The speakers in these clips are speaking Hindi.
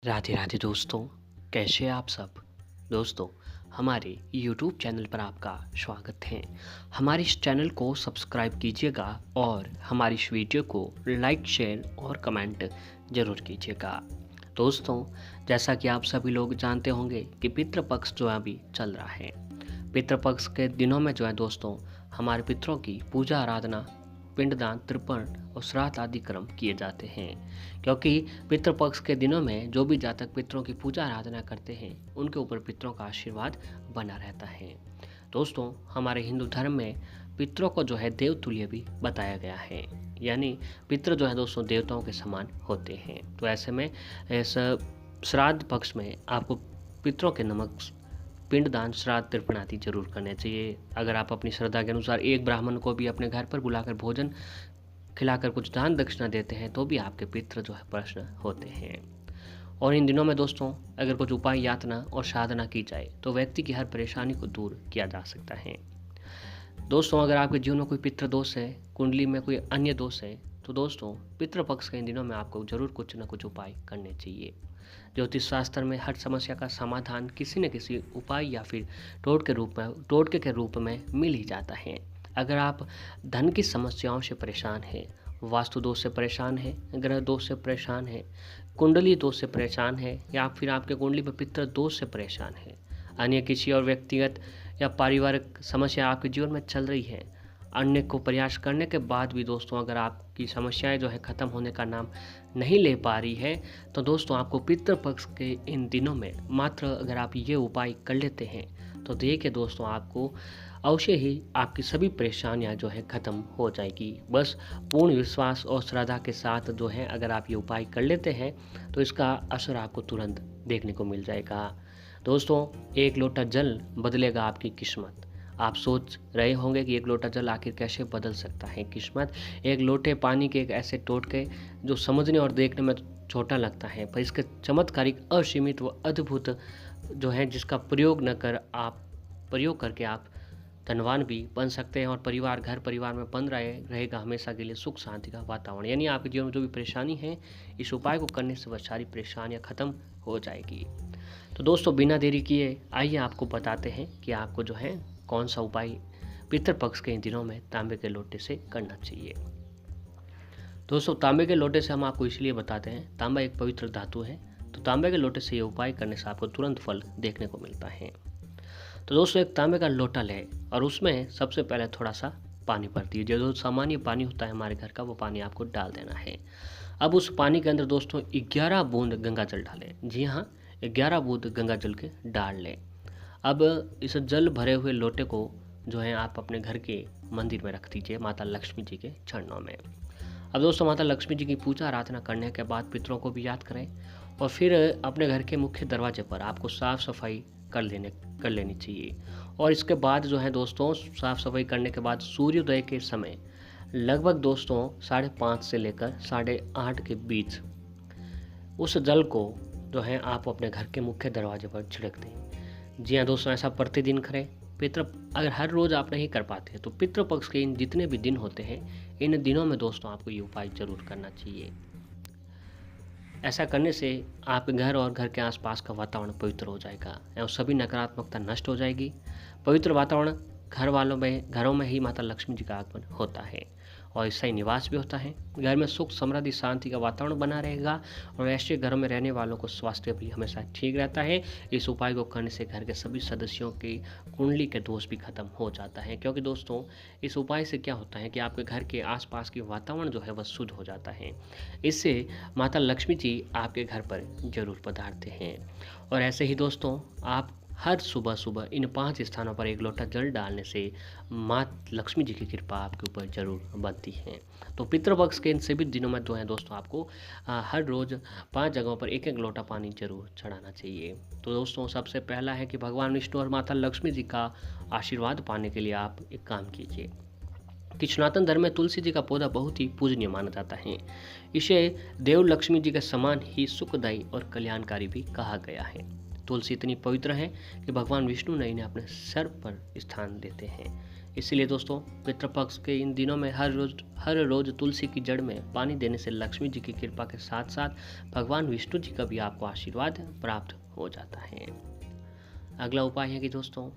राधे राधे दोस्तों, कैसे हैं आप सब। दोस्तों, हमारे YouTube चैनल पर आपका स्वागत है। हमारे इस चैनल को सब्सक्राइब कीजिएगा और हमारी इस वीडियो को लाइक शेयर और कमेंट ज़रूर कीजिएगा। दोस्तों, जैसा कि आप सभी लोग जानते होंगे कि पितृपक्ष जो है अभी चल रहा है। पितृपक्ष के दिनों में जो है दोस्तों, हमारे पितरों की पूजा आराधना, पिंडदान, तर्पण और श्राद्ध आदि क्रम किए जाते हैं। क्योंकि पितृपक्ष के दिनों में जो भी जातक पितरों की पूजा आराधना करते हैं, उनके ऊपर पितरों का आशीर्वाद बना रहता है। दोस्तों, हमारे हिंदू धर्म में पितरों को जो है देवतुल्य भी बताया गया है, यानी पितृ जो है दोस्तों देवताओं के समान होते हैं। तो ऐसे में इस श्राद्ध पक्ष में आपको पितरों के नमक पिंडदान, श्राद्ध, तर्पण आदि जरूर करने चाहिए। अगर आप अपनी श्रद्धा के अनुसार एक ब्राह्मण को भी अपने घर पर बुलाकर भोजन खिलाकर कुछ दान दक्षिणा देते हैं, तो भी आपके पितृ जो है प्रसन्न होते हैं। और इन दिनों में दोस्तों, अगर कुछ उपाय, यातना और साधना की जाए तो व्यक्ति की हर परेशानी को दूर किया जा सकता है। दोस्तों, अगर आपके जीवन में कोई पितृ दोष है, कुंडली में कोई अन्य दोष है, तो दोस्तों पितृपक्ष के इन दिनों में आपको जरूर कुछ न कुछ उपाय करने चाहिए। ज्योतिष शास्त्र में हर समस्या का समाधान किसी न किसी उपाय या फिर टोटके के रूप में मिल ही जाता है। अगर आप धन की समस्याओं से परेशान हैं, वास्तु दोष से परेशान हैं, ग्रह दोष से परेशान हैं, कुंडली दोष से परेशान हैं, या फिर आपके कुंडली में पितृ दोष से परेशान हैं, अन्य किसी और व्यक्तिगत या पारिवारिक समस्या आपके जीवन में चल रही है, अन्य को प्रयास करने के बाद भी दोस्तों अगर आपकी समस्याएं जो है ख़त्म होने का नाम नहीं ले पा रही है, तो दोस्तों आपको पितृपक्ष के इन दिनों में मात्र अगर आप ये उपाय कर लेते हैं, तो देखिए दोस्तों आपको अवश्य ही आपकी सभी परेशानियां जो है ख़त्म हो जाएगी। बस पूर्ण विश्वास और श्रद्धा के साथ जो है अगर आप ये उपाय कर लेते हैं, तो इसका असर आपको तुरंत देखने को मिल जाएगा। दोस्तों, एक लोटा जल बदलेगा आपकी किस्मत। आप सोच रहे होंगे कि एक लोटा जल आखिर कैसे बदल सकता है किस्मत। एक लोटे पानी के एक ऐसे टोटके जो समझने और देखने में छोटा लगता है, पर इसके चमत्कारिक, असीमित व अद्भुत जो है जिसका प्रयोग करके आप धनवान भी बन सकते हैं और घर परिवार में बन रहेगा हमेशा के लिए सुख शांति का वातावरण। यानी आपके जीवन में जो भी परेशानी है, इस उपाय को करने से वह सारी परेशानियाँ खत्म हो जाएगी। तो दोस्तों, बिना देरी किए आइए आपको बताते हैं कि आपको जो है कौन सा उपाय पितृपक्ष के इन दिनों में तांबे के लोटे से करना चाहिए। दोस्तों, तांबे के लोटे से हम आपको इसलिए बताते हैं, तांबा एक पवित्र धातु है, तो तांबे के लोटे से ये उपाय करने से आपको तुरंत फल देखने को मिलता है। तो दोस्तों, एक तांबे का लोटा लें और उसमें सबसे पहले थोड़ा सा पानी भर दीजिए। जो सामान्य पानी होता है हमारे घर का, वो पानी आपको डाल देना है। अब उस पानी के अंदर दोस्तों 11 बूंद गंगा जल डालें। जी हाँ, 11 बूंद गंगा जल के डाल लें। अब इस जल भरे हुए लोटे को जो है आप अपने घर के मंदिर में रख दीजिए, माता लक्ष्मी जी के चरणों में। अब दोस्तों, माता लक्ष्मी जी की पूजा आराधना करने के बाद पितरों को भी याद करें और फिर अपने घर के मुख्य दरवाजे पर आपको साफ़ सफाई कर लेनी चाहिए। और इसके बाद जो है दोस्तों, साफ़ सफाई करने के बाद सूर्योदय के समय लगभग दोस्तों 5:30 से लेकर 8:30 के बीच उस जल को जो है आप अपने घर के मुख्य दरवाजे पर छिड़क दें। जी हाँ दोस्तों, ऐसा प्रतिदिन करें। अगर हर रोज़ आप नहीं कर पाते हैं, तो पितृपक्ष के इन जितने भी दिन होते हैं, इन दिनों में दोस्तों आपको ये उपाय जरूर करना चाहिए। ऐसा करने से आपके घर और घर के आसपास का वातावरण पवित्र हो जाएगा और सभी नकारात्मकता नष्ट हो जाएगी। पवित्र वातावरण घरों में ही माता लक्ष्मी जी का आगमन होता है और स्थायी निवास भी होता है। घर में सुख, समृद्धि, शांति का वातावरण बना रहेगा और ऐसे घरों में रहने वालों को स्वास्थ्य भी हमेशा ठीक रहता है। इस उपाय को करने से घर के सभी सदस्यों की कुंडली के दोष भी खत्म हो जाता है, क्योंकि दोस्तों इस उपाय से क्या होता है कि आपके घर के आसपास की वातावरण जो है वह शुद्ध हो जाता है। इससे माता लक्ष्मी जी आपके घर पर जरूर पधारते हैं। और ऐसे ही दोस्तों, आप हर सुबह सुबह इन 5 स्थानों पर एक लोटा जल डालने से माँ लक्ष्मी जी की कृपा आपके ऊपर जरूर बनती है। तो पितृपक्ष के इन सभी दिनों में जो है दोस्तों आपको हर रोज़ 5 जगहों पर एक एक लोटा पानी जरूर चढ़ाना चाहिए। तो दोस्तों, सबसे पहला है कि भगवान विष्णु और माता लक्ष्मी जी का आशीर्वाद पाने के लिए आप एक काम कीजिए कि सनातन धर्म में तुलसी जी का पौधा बहुत ही पूजनीय माना जाता है। इसे देव लक्ष्मी जी के समान ही सुखदायी और कल्याणकारी भी कहा गया है। तुलसी इतनी पवित्र है कि भगवान विष्णु ने इन्हें अपने सर पर स्थान देते हैं। इसीलिए दोस्तों पितृपक्ष के इन दिनों में हर रोज तुलसी की जड़ में पानी देने से लक्ष्मी जी की कृपा के साथ साथ भगवान विष्णु जी का भी आपको आशीर्वाद प्राप्त हो जाता है। अगला उपाय है कि दोस्तों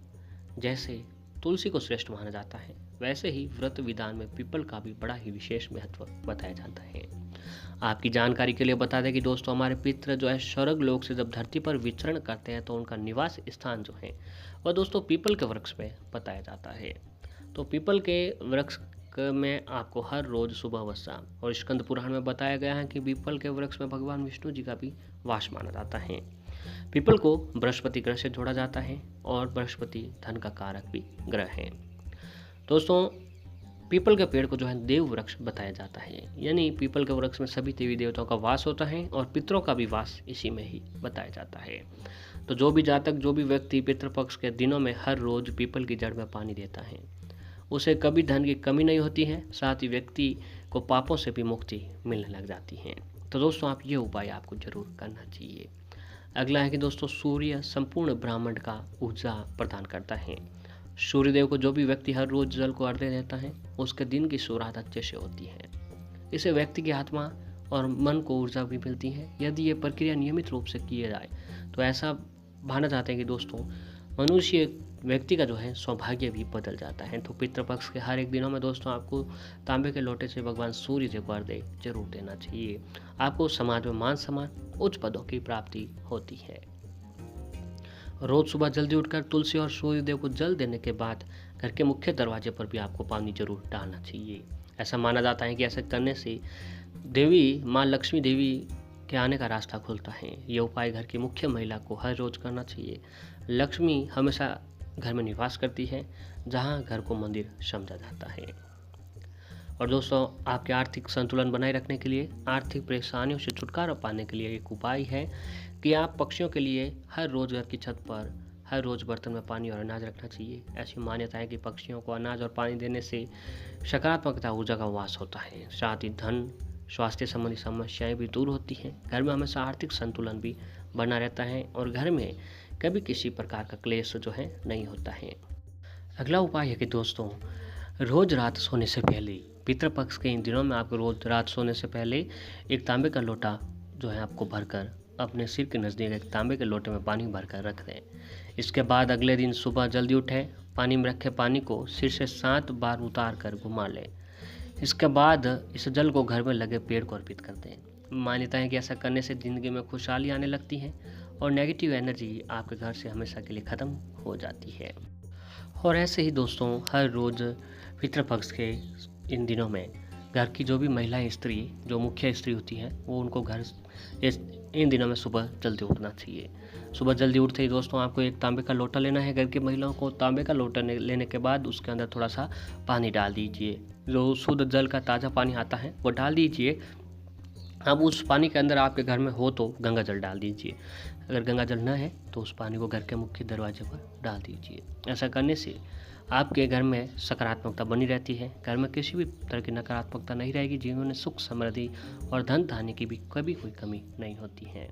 जैसे तुलसी को श्रेष्ठ माना जाता है, वैसे ही व्रत विधान में पीपल का भी बड़ा ही विशेष महत्व बताया जाता है। आपकी जानकारी के लिए बता दें कि दोस्तों हमारे पितृ जो है स्वर्ग लोक से जब धरती पर विचरण करते हैं तो उनका निवास स्थान जो है वह दोस्तों पीपल के वृक्ष में बताया जाता है। तो पीपल के वृक्ष में आपको हर रोज सुबह व शाम, और स्कंद पुराण में बताया गया है कि पीपल के वृक्ष में भगवान विष्णु जी का भी वास माना जाता है। पीपल को बृहस्पति ग्रह से जोड़ा जाता है और बृहस्पति धन का कारक भी ग्रह है। दोस्तों पीपल के पेड़ को जो है देव वृक्ष बताया जाता है, यानी पीपल के वृक्ष में सभी देवी देवताओं का वास होता है और पितरों का भी वास इसी में ही बताया जाता है। तो जो भी जातक, जो भी व्यक्ति पितृपक्ष के दिनों में हर रोज पीपल की जड़ में पानी देता है उसे कभी धन की कमी नहीं होती है, साथ ही व्यक्ति को पापों से भी मुक्ति मिलने लग जाती है। तो दोस्तों आप ये उपाय आपको जरूर करना चाहिए। अगला है कि दोस्तों सूर्य संपूर्ण ब्रह्मांड का ऊर्जा प्रदान करता है। सूर्यदेव को जो भी व्यक्ति हर रोज जल को अर्घ्य देता है उसके दिन की शुरुआत अच्छे से होती है। इससे व्यक्ति की आत्मा और मन को ऊर्जा भी मिलती है। यदि ये प्रक्रिया नियमित रूप से की जाए तो ऐसा माना जाता है कि दोस्तों मनुष्य व्यक्ति का जो है सौभाग्य भी बदल जाता है। तो पितृपक्ष के हर एक दिनों में दोस्तों आपको तांबे के लोटे से भगवान सूर्य जी को अर्घ्य जरूर देना चाहिए। आपको समाज में मान सम्मान, उच्च पदों की प्राप्ति होती है। रोज सुबह जल्दी उठकर तुलसी और सूर्य देव को जल देने के बाद घर के मुख्य दरवाजे पर भी आपको पानी जरूर डालना चाहिए। ऐसा माना जाता है कि ऐसा करने से देवी माँ लक्ष्मी देवी के आने का रास्ता खुलता है। ये उपाय घर की मुख्य महिला को हर रोज करना चाहिए। लक्ष्मी हमेशा घर में निवास करती है, जहाँ घर को मंदिर समझा जाता है। और दोस्तों आपके आर्थिक संतुलन बनाए रखने के लिए, आर्थिक परेशानियों से छुटकारा पाने के लिए एक उपाय है कि आप पक्षियों के लिए हर रोज घर की छत पर हर रोज बर्तन में पानी और अनाज रखना चाहिए। ऐसी मान्यता है कि पक्षियों को अनाज और पानी देने से सकारात्मकता ऊर्जा का वास होता है, साथ ही धन स्वास्थ्य संबंधी समस्याएं भी दूर होती हैं। घर में हमेशा आर्थिक संतुलन भी बना रहता है और घर में कभी किसी प्रकार का क्लेश जो है नहीं होता है। अगला उपाय है कि दोस्तों रोज रात सोने से पहले, पितृपक्ष के इन दिनों में आपको रोज रात सोने से पहले एक तांबे का लोटा जो है आपको भरकर अपने सिर के नज़दीक एक तांबे के लोटे में पानी भरकर रख दें। इसके बाद अगले दिन सुबह जल्दी उठें, पानी में रखे पानी को सिर से 7 बार उतार कर घुमा लें। इसके बाद इस जल को घर में लगे पेड़ को अर्पित कर दें। मान्यता है कि ऐसा करने से ज़िंदगी में खुशहाली आने लगती है और नेगेटिव एनर्जी आपके घर से हमेशा के लिए ख़त्म हो जाती है। और ऐसे ही दोस्तों हर रोज़ पितृपक्ष के इन दिनों में घर की जो भी महिलाएं, स्त्री जो मुख्य स्त्री होती हैं वो उनको घर इन दिनों में सुबह जल्दी उठना चाहिए। सुबह जल्दी उठते ही दोस्तों आपको एक तांबे का लोटा लेना है। घर की महिलाओं को तांबे का लोटा लेने के बाद उसके अंदर थोड़ा सा पानी डाल दीजिए, जो शुद्ध जल का ताज़ा पानी आता है वो डाल दीजिए। अब उस पानी के अंदर आपके घर में हो तो गंगा जल डाल दीजिए, अगर गंगा जल न है तो उस पानी को घर के मुख्य दरवाजे पर डाल दीजिए। ऐसा करने से आपके घर में सकारात्मकता बनी रहती है, घर में किसी भी तरह की नकारात्मकता नहीं रहेगी, जीवन में सुख समृद्धि और धन धान्य की भी कभी कोई कमी नहीं होती है।